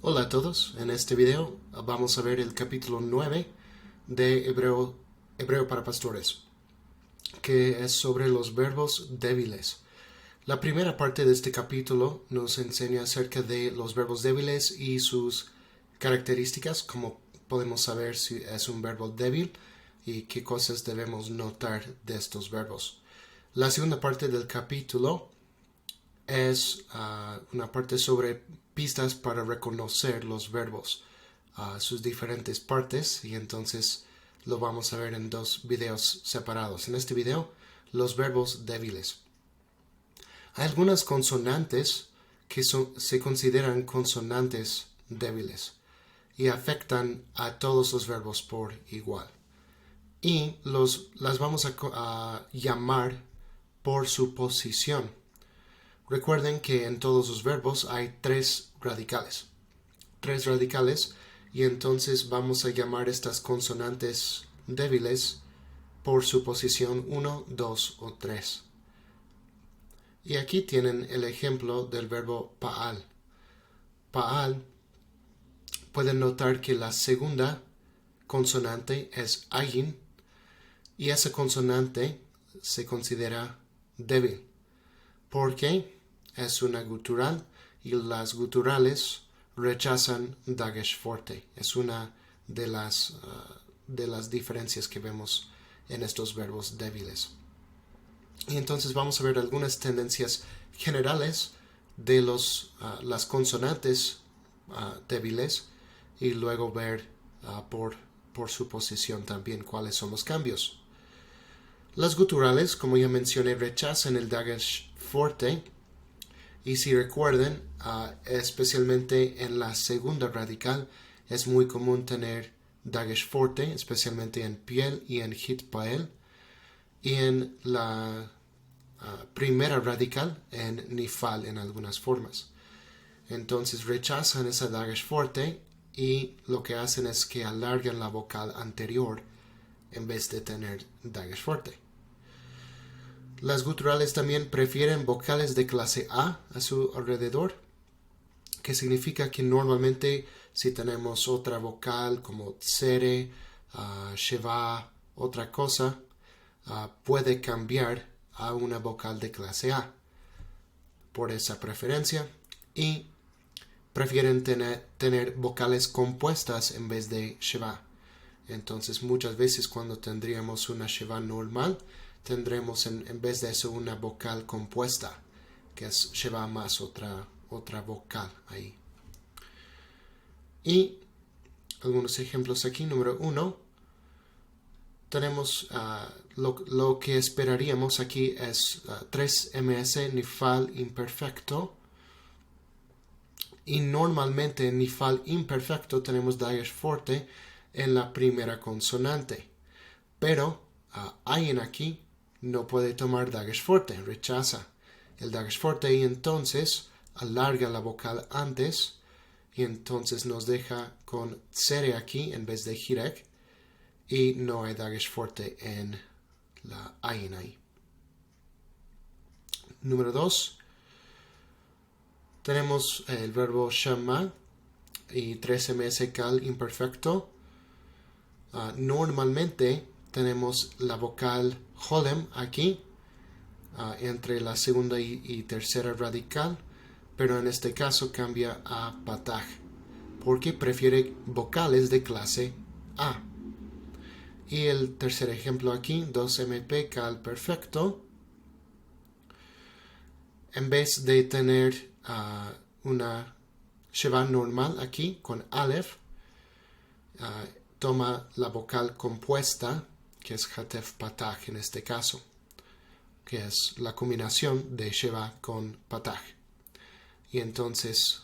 Hola a todos, en este video vamos a ver el capítulo 9 de Hebreo para Pastores, que es sobre los verbos débiles. La primera parte de este capítulo nos enseña acerca de los verbos débiles y sus características, cómo podemos saber si es un verbo débil y qué cosas debemos notar de estos verbos. La segunda parte del capítulo es una parte sobre pistas para reconocer los verbos, sus diferentes partes, y entonces lo vamos a ver en dos videos separados. En este video, los verbos débiles. Hay algunas consonantes que se consideran consonantes débiles y afectan a todos los verbos por igual. Y las vamos a llamar por su posición. Recuerden que en todos los verbos hay tres radicales, y entonces vamos a llamar estas consonantes débiles por su posición 1, 2 o 3. Y aquí tienen el ejemplo del verbo pa'al. Pa'al, pueden notar que la segunda consonante es ayin y esa consonante se considera débil porque es una gutural y las guturales rechazan dagesh forte. Es una de las diferencias que vemos en estos verbos débiles. Y entonces vamos a ver algunas tendencias generales de las consonantes débiles y luego ver por su posición también cuáles son los cambios. Las guturales, como ya mencioné, rechazan el dagesh forte. Y si recuerden, especialmente en la segunda radical, es muy común tener dagesh forte, especialmente en piel y en hitpael. Y en la primera radical, en nifal en algunas formas. Entonces rechazan esa dagesh forte y lo que hacen es que alargan la vocal anterior en vez de tener dagesh forte. Las guturales también prefieren vocales de clase A su alrededor, que significa que normalmente si tenemos otra vocal como tsere, sheva, otra cosa, puede cambiar a una vocal de clase A por esa preferencia, y prefieren tener vocales compuestas en vez de sheva. Entonces muchas veces cuando tendríamos una sheva normal, tendremos en vez de eso una vocal compuesta, que es sheva más otra vocal ahí. Y algunos ejemplos aquí. Número 1, tenemos lo que esperaríamos aquí es 3ms nifal imperfecto, y normalmente en nifal imperfecto tenemos dagesh forte en la primera consonante, pero ayin aquí no puede tomar dagesh forte, rechaza el dagesh forte y entonces alarga la vocal antes y entonces nos deja con tsere aquí en vez de hirek y no hay dagesh forte en la ayin ahí. Número 2, tenemos el verbo shema y 3ms kal imperfecto. Normalmente tenemos la vocal holem aquí entre la segunda y tercera radical, pero en este caso cambia a pataj porque prefiere vocales de clase A. Y el tercer ejemplo aquí, 2mp kal perfecto, en vez de tener una sheva normal aquí con alef, toma la vocal compuesta, que es hatef pataj en este caso, que es la combinación de sheva con pataj. Y entonces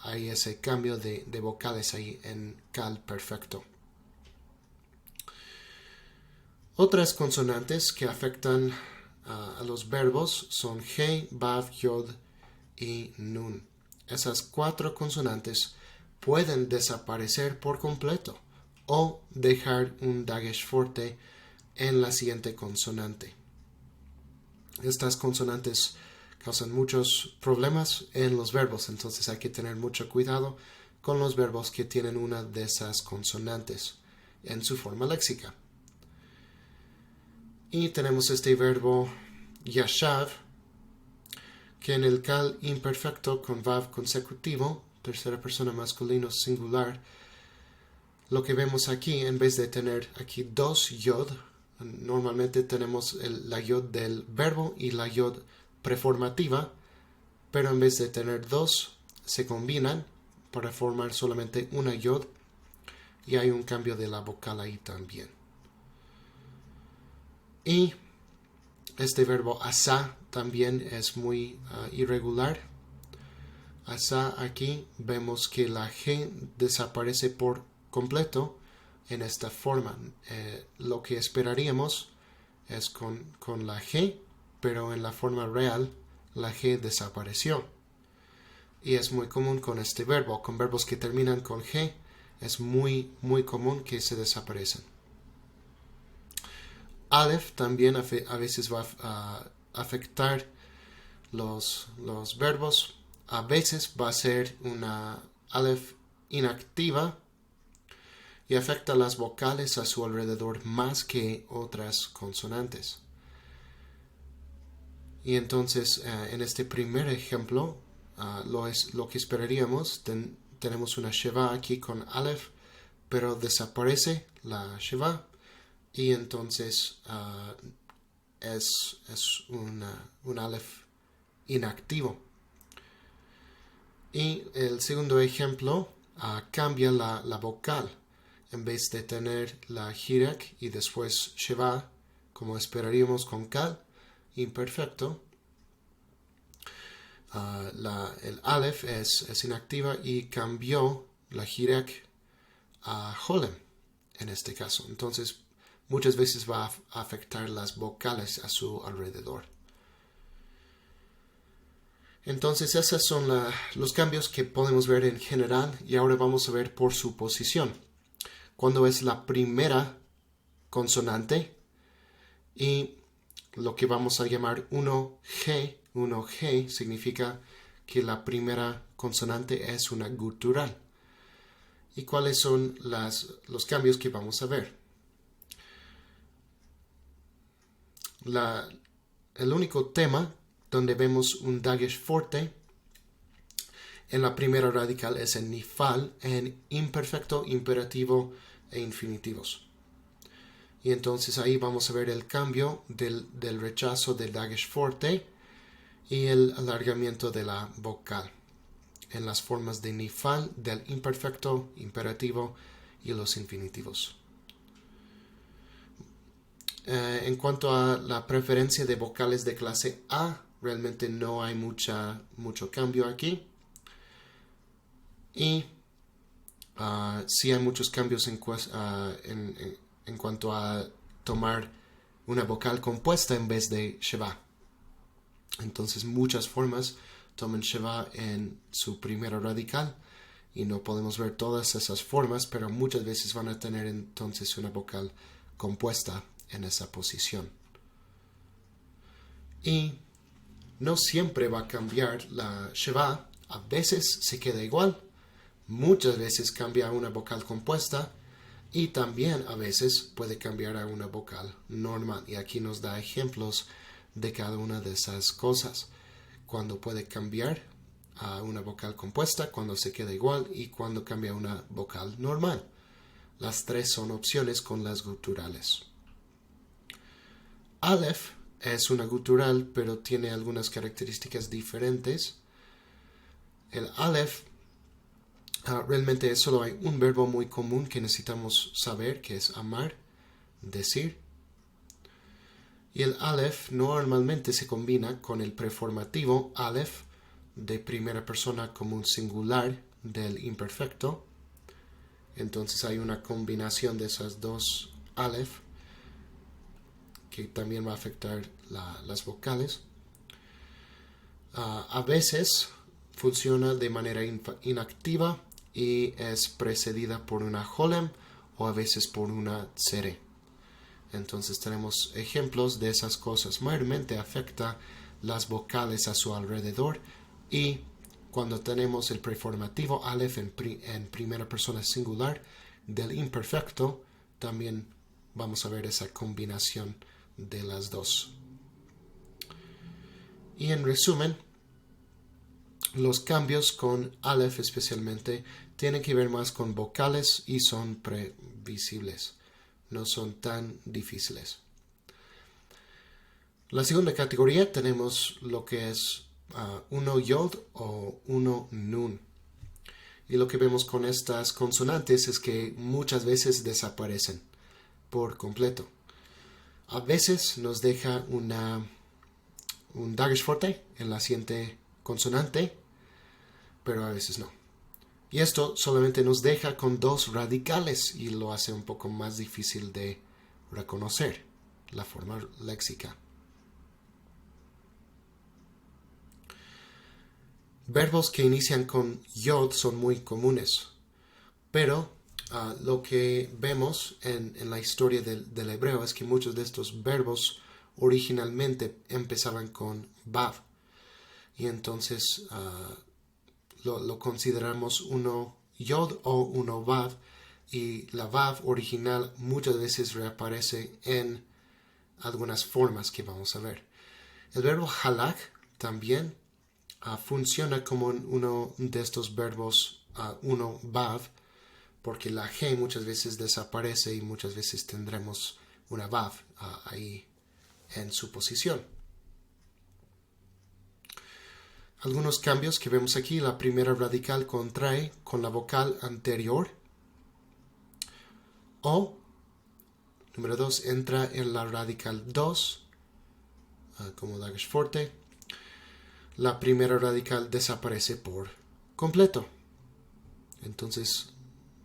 hay ese cambio de vocales ahí en kal perfecto. Otras consonantes que afectan a los verbos son he, vav, yod y nun. Esas 4 consonantes pueden desaparecer por completo o dejar un dagesh forte en la siguiente consonante. Estas consonantes causan muchos problemas en los verbos, entonces hay que tener mucho cuidado con los verbos que tienen una de esas consonantes en su forma léxica. Y tenemos este verbo yashav, que en el cal imperfecto con vav consecutivo, tercera persona masculino singular, lo que vemos aquí, en vez de tener aquí dos yod, normalmente tenemos la yod del verbo y la yod preformativa, pero en vez de tener dos, se combinan para formar solamente una yod, y hay un cambio de la vocal ahí también. Y este verbo asa también es muy irregular. Asa, aquí vemos que la G desaparece por completo en esta forma. Lo que esperaríamos es con la G, pero en la forma real la G desapareció. Y es muy común con este verbo. Con verbos que terminan con G es muy común que se desaparecen. Aleph también a veces va a afectar los verbos. A veces va a ser una Aleph inactiva y afecta las vocales a su alrededor más que otras consonantes. Y entonces en este primer ejemplo lo que esperaríamos, tenemos una Sheva aquí con Aleph, pero desaparece la Sheva y entonces es un Aleph inactivo. Y el segundo ejemplo cambia la vocal. En vez de tener la Hirak y después Sheva, como esperaríamos con Kal imperfecto, el Aleph es inactiva y cambió la Hirak a Holem en este caso. Entonces, muchas veces va a afectar las vocales a su alrededor. Entonces, esos son los cambios que podemos ver en general, y ahora vamos a ver por su posición. Cuando es la primera consonante y lo que vamos a llamar 1G significa que la primera consonante es una gutural. ¿Y cuáles son los cambios que vamos a ver? El único tema donde vemos un dagesh fuerte en la primera radical es en nifal, en imperfecto, imperativo e infinitivos. Y entonces ahí vamos a ver el cambio del rechazo del dagesh fuerte y el alargamiento de la vocal en las formas de nifal, del imperfecto, imperativo y los infinitivos. En cuanto a la preferencia de vocales de clase A, realmente no hay mucho cambio aquí. Y sí hay muchos cambios en cuanto a tomar una vocal compuesta en vez de Sheva. Entonces muchas formas toman Sheva en su primera radical y no podemos ver todas esas formas, pero muchas veces van a tener entonces una vocal compuesta en esa posición. Y no siempre va a cambiar la Sheva, a veces se queda igual, muchas veces cambia a una vocal compuesta y también a veces puede cambiar a una vocal normal. Y aquí nos da ejemplos de cada una de esas cosas. Cuando puede cambiar a una vocal compuesta, cuando se queda igual y cuando cambia a una vocal normal. Las tres son opciones con las guturales. Aleph es una gutural, pero tiene algunas características diferentes. El Aleph realmente solo hay un verbo muy común que necesitamos saber, que es amar, decir. Y el Aleph normalmente se combina con el preformativo Aleph de primera persona como un singular del imperfecto. Entonces hay una combinación de esas dos Aleph que también va a afectar las vocales. A veces funciona de manera inactiva y es precedida por una Holem o a veces por una Tsere. Entonces tenemos ejemplos de esas cosas. Mayormente afecta las vocales a su alrededor y cuando tenemos el preformativo Aleph en primera persona singular del imperfecto, también vamos a ver esa combinación de las dos. Y en resumen, los cambios con Aleph especialmente tienen que ver más con vocales y son previsibles, no son tan difíciles. La segunda categoría tenemos lo que es uno yod o uno nun. Y lo que vemos con estas consonantes es que muchas veces desaparecen por completo. A veces nos deja un dagesh forte en la siguiente consonante, pero a veces no. Y esto solamente nos deja con dos radicales y lo hace un poco más difícil de reconocer la forma léxica. Verbos que inician con yod son muy comunes, pero lo que vemos en la historia del hebreo es que muchos de estos verbos originalmente empezaban con vav, y entonces lo consideramos uno yod o uno vav, y la vav original muchas veces reaparece en algunas formas que vamos a ver. El verbo halak también funciona como uno de estos verbos uno vav, porque la G muchas veces desaparece y muchas veces tendremos una vav ahí en su posición. Algunos cambios que vemos aquí: la primera radical contrae con la vocal anterior, o número 2 entra en la radical 2 como dagesh forte. La primera radical desaparece por completo. Entonces,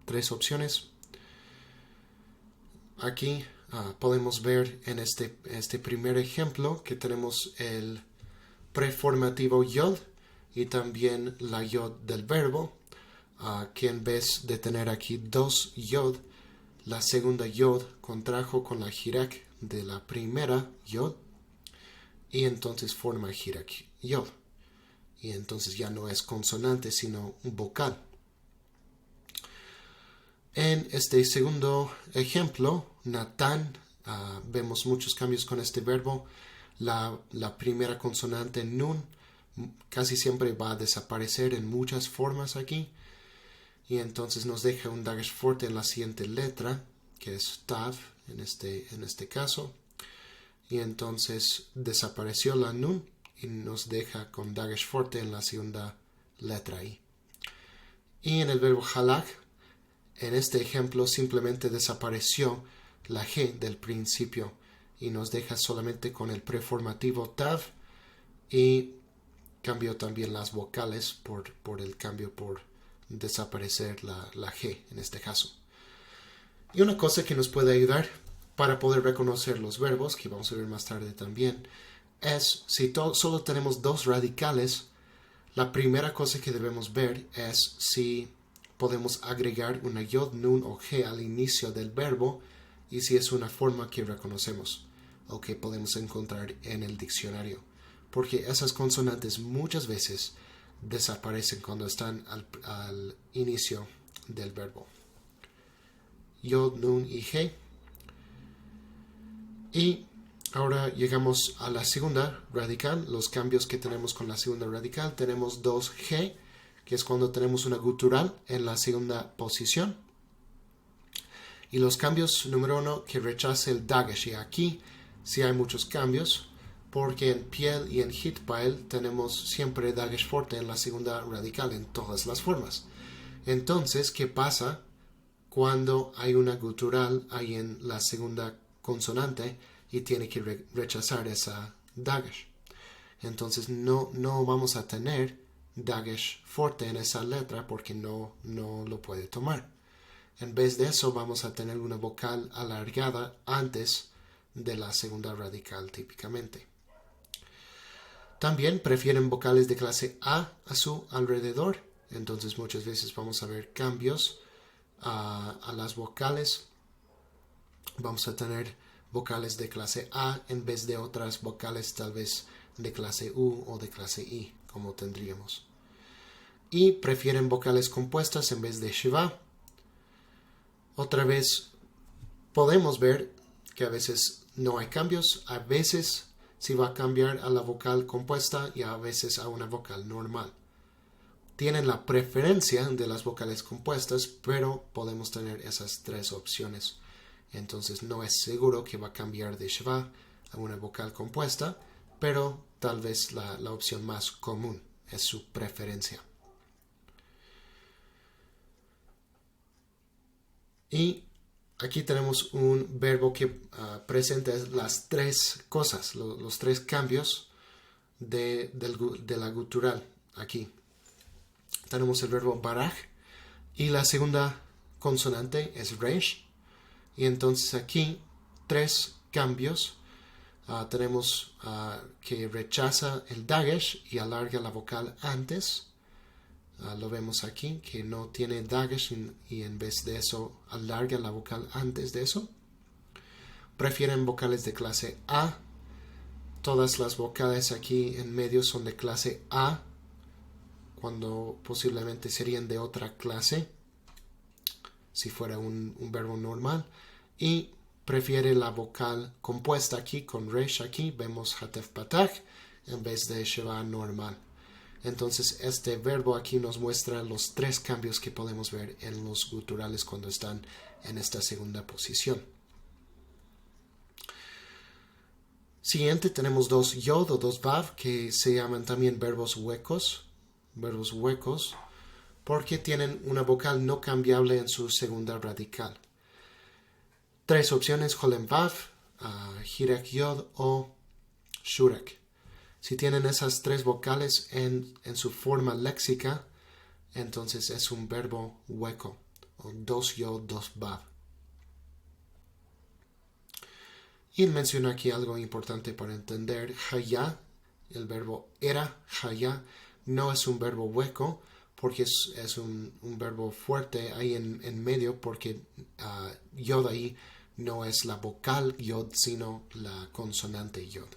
3 opciones. Aquí podemos ver en este primer ejemplo que tenemos el preformativo yod y también la yod del verbo, que en vez de tener aquí 2 yod, la segunda yod contrajo con la hirak de la primera yod y entonces forma hirak yod. Y entonces ya no es consonante sino un vocal. En este segundo ejemplo, Natán, vemos muchos cambios con este verbo. La primera consonante nun casi siempre va a desaparecer en muchas formas aquí, y entonces nos deja un dagesh forte en la siguiente letra, que es tav en este caso, y entonces desapareció la nun y nos deja con dagesh forte en la segunda letra ahí. Y en el verbo halak, en este ejemplo simplemente desapareció la G del principio y nos deja solamente con el preformativo tav, y cambió también las vocales por el cambio por desaparecer la G en este caso. Y una cosa que nos puede ayudar para poder reconocer los verbos, que vamos a ver más tarde también, es si solo tenemos 2 radicales, la primera cosa que debemos ver es si podemos agregar una yod, nun o G al inicio del verbo, y si es una forma que reconocemos o que podemos encontrar en el diccionario, porque esas consonantes muchas veces desaparecen cuando están al inicio del verbo. Yod, nun y G. Y ahora llegamos a la segunda radical. Los cambios que tenemos con la segunda radical: tenemos 2G, que es cuando tenemos una gutural en la segunda posición. Y los cambios: número 1, que rechace el dagesh. Y aquí sí hay muchos cambios, porque en piel y en hitpael tenemos siempre dagesh forte en la segunda radical en todas las formas. Entonces, ¿qué pasa cuando hay una gutural ahí en la segunda consonante y tiene que rechazar esa dagesh? Entonces no vamos a tener dagesh forte en esa letra porque no lo puede tomar. En vez de eso vamos a tener una vocal alargada antes de la segunda radical típicamente. También prefieren vocales de clase A su alrededor, entonces muchas veces vamos a ver cambios a las vocales. Vamos a tener vocales de clase A en vez de otras vocales tal vez de clase U o de clase I, como tendríamos. y prefieren vocales compuestas en vez de sheva. Otra vez podemos ver que a veces no hay cambios, a veces sí va a cambiar a la vocal compuesta y a veces a una vocal normal. Tienen la preferencia de las vocales compuestas, pero podemos tener esas tres opciones. Entonces no es seguro que va a cambiar de sheva a una vocal compuesta, pero tal vez la opción más común es su preferencia. Y aquí tenemos un verbo que presenta las tres cosas, los tres cambios de la gutural aquí. Tenemos el verbo baraj y la segunda consonante es resh. Y entonces aquí tres cambios. Tenemos que rechaza el dagesh y alarga la vocal antes. Lo vemos aquí, que no tiene dagesh y en vez de eso alarga la vocal antes de eso. Prefieren vocales de clase A. Todas las vocales aquí en medio son de clase A, cuando posiblemente serían de otra clase, si fuera un verbo normal. Y prefiere la vocal compuesta aquí, con resh aquí, vemos hatef patach, en vez de sheva normal. Entonces este verbo aquí nos muestra los tres cambios que podemos ver en los guturales cuando están en esta segunda posición. Siguiente tenemos dos yod o dos vav que se llaman también verbos huecos. Verbos huecos porque tienen una vocal no cambiable en su segunda radical. Tres opciones: holem vav, hirek yod o shurek. Si tienen esas tres vocales en su forma léxica, entonces es un verbo hueco, o dos yod, dos vav. Y menciono aquí algo importante para entender. Haya, el verbo era, haya, no es un verbo hueco, porque es un verbo fuerte ahí en medio, porque yod ahí no es la vocal yod, sino la consonante yod.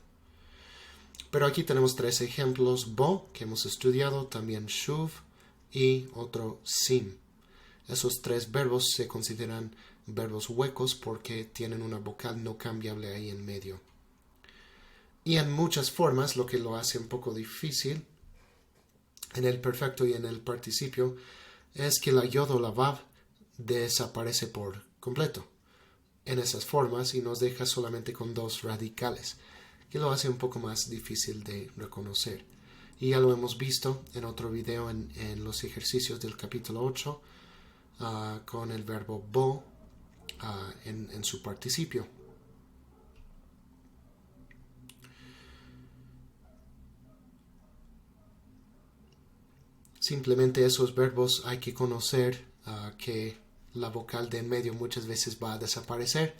Pero aquí tenemos tres ejemplos: bo, que hemos estudiado, también shuv y otro sim. Esos tres verbos se consideran verbos huecos porque tienen una vocal no cambiable ahí en medio. Y en muchas formas, lo que lo hace un poco difícil en el perfecto y en el participio es que la yod o la vav desaparece por completo en esas formas y nos deja solamente con dos radicales, que lo hace un poco más difícil de reconocer. Y ya lo hemos visto en otro video en los ejercicios del capítulo 8 con el verbo bo en su participio. Simplemente esos verbos hay que conocer que la vocal de en medio muchas veces va a desaparecer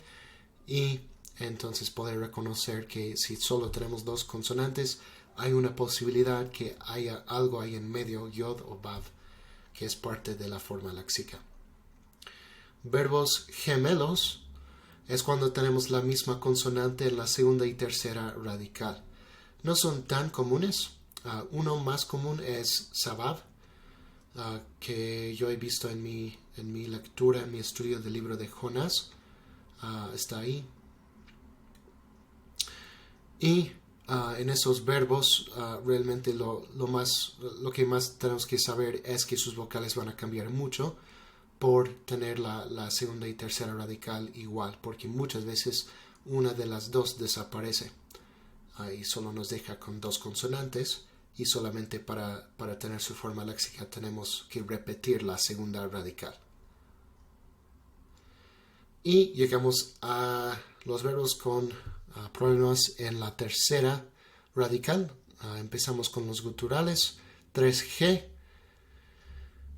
y entonces poder reconocer que si solo tenemos dos consonantes hay una posibilidad que haya algo ahí en medio, yod o vav, que es parte de la forma léxica. Verbos gemelos es cuando tenemos la misma consonante en la segunda y tercera radical. No son tan comunes. Uno más común es sabav, que yo he visto en mi lectura, en mi estudio del libro de Jonás. Está ahí. Y en esos verbos realmente lo que más tenemos que saber es que sus vocales van a cambiar mucho por tener la segunda y tercera radical igual, porque muchas veces una de las dos desaparece y solo nos deja con dos consonantes, y solamente para tener su forma léxica tenemos que repetir la segunda radical. Y llegamos a los verbos con problemas en la tercera radical. Empezamos con los guturales 3G.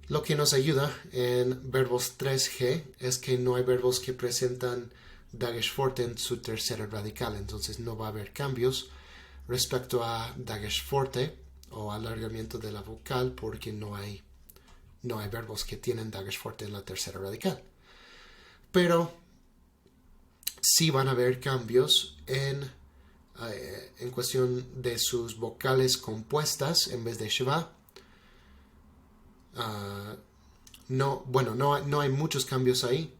Lo que nos ayuda en verbos 3G es que no hay verbos que presentan dagesh forte en su tercera radical, entonces no va a haber cambios respecto a dagesh forte o alargamiento de la vocal, porque no hay verbos que tienen dagesh forte en la tercera radical. Pero sí van a haber cambios en cuestión de sus vocales compuestas en vez de sheva. no hay muchos cambios ahí,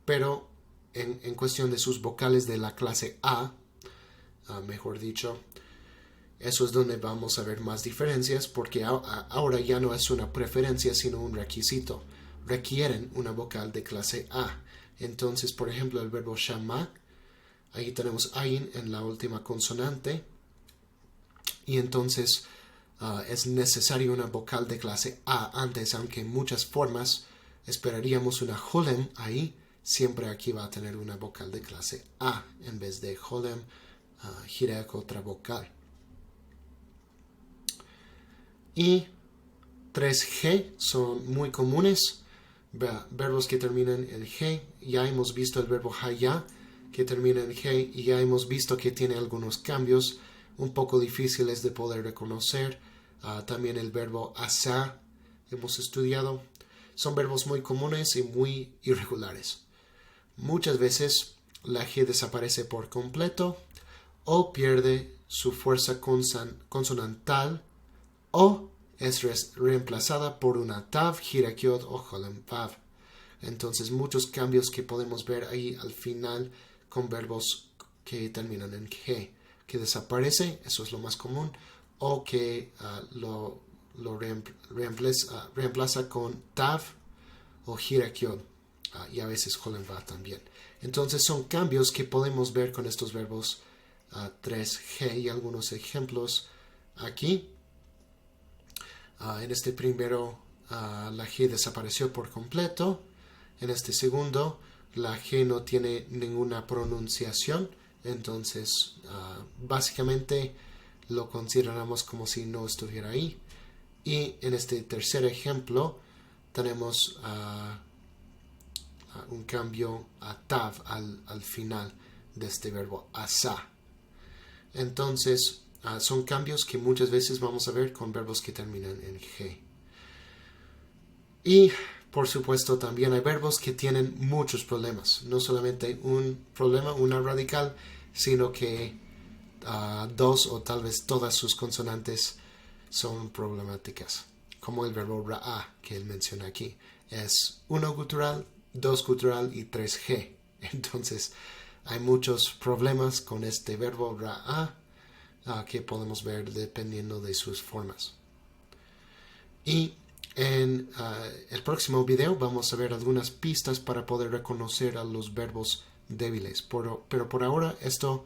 pero en cuestión de sus vocales de la clase A, mejor dicho, eso es donde vamos a ver más diferencias, porque ahora ya no es una preferencia sino un requisito. Requieren una vocal de clase A. Entonces, por ejemplo, el verbo shama, ahí tenemos ayin en la última consonante, y entonces es necesario una vocal de clase A antes, aunque en muchas formas esperaríamos una holem ahí, siempre aquí va a tener una vocal de clase A en vez de holem, hirek, otra vocal. Y 3G son muy comunes, verbos que terminan en G. Ya hemos visto el verbo haya, que termina en G, y ya hemos visto que tiene algunos cambios un poco difíciles de poder reconocer. También el verbo asa, hemos estudiado. Son verbos muy comunes y muy irregulares. Muchas veces la G desaparece por completo o pierde su fuerza consonantal, o es reemplazada por una tav, hirakiot o holem vav. Entonces muchos cambios que podemos ver ahí al final con verbos que terminan en G, que desaparece, eso es lo más común, o que lo reemplaza con tav o hirakiot, y a veces holem vav también. Entonces son cambios que podemos ver con estos verbos 3G, y algunos ejemplos aquí. En este primero la G desapareció por completo. En este segundo la G no tiene ninguna pronunciación. Entonces básicamente lo consideramos como si no estuviera ahí. Y en este tercer ejemplo tenemos un cambio a tav al final de este verbo asa. Entonces son cambios que muchas veces vamos a ver con verbos que terminan en G. Y por supuesto también hay verbos que tienen muchos problemas. No solamente un problema, una radical, sino que dos o tal vez todas sus consonantes son problemáticas. Como el verbo ra'a que él menciona aquí. Es 1 gutural, 2 gutural y 3G. Entonces hay muchos problemas con este verbo ra'a, que podemos ver dependiendo de sus formas. Y en el próximo video vamos a ver algunas pistas para poder reconocer a los verbos débiles. Pero por ahora esto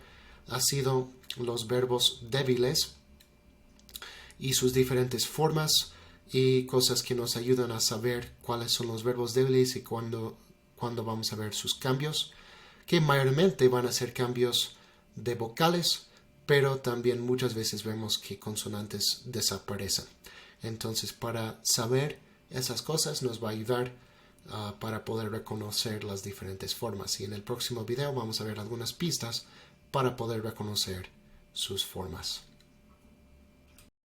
ha sido los verbos débiles y sus diferentes formas, y cosas que nos ayudan a saber cuáles son los verbos débiles y cuándo vamos a ver sus cambios, que mayormente van a ser cambios de vocales, pero también muchas veces vemos que consonantes desaparecen. Entonces, para saber esas cosas nos va a ayudar para poder reconocer las diferentes formas. Y en el próximo video vamos a ver algunas pistas para poder reconocer sus formas.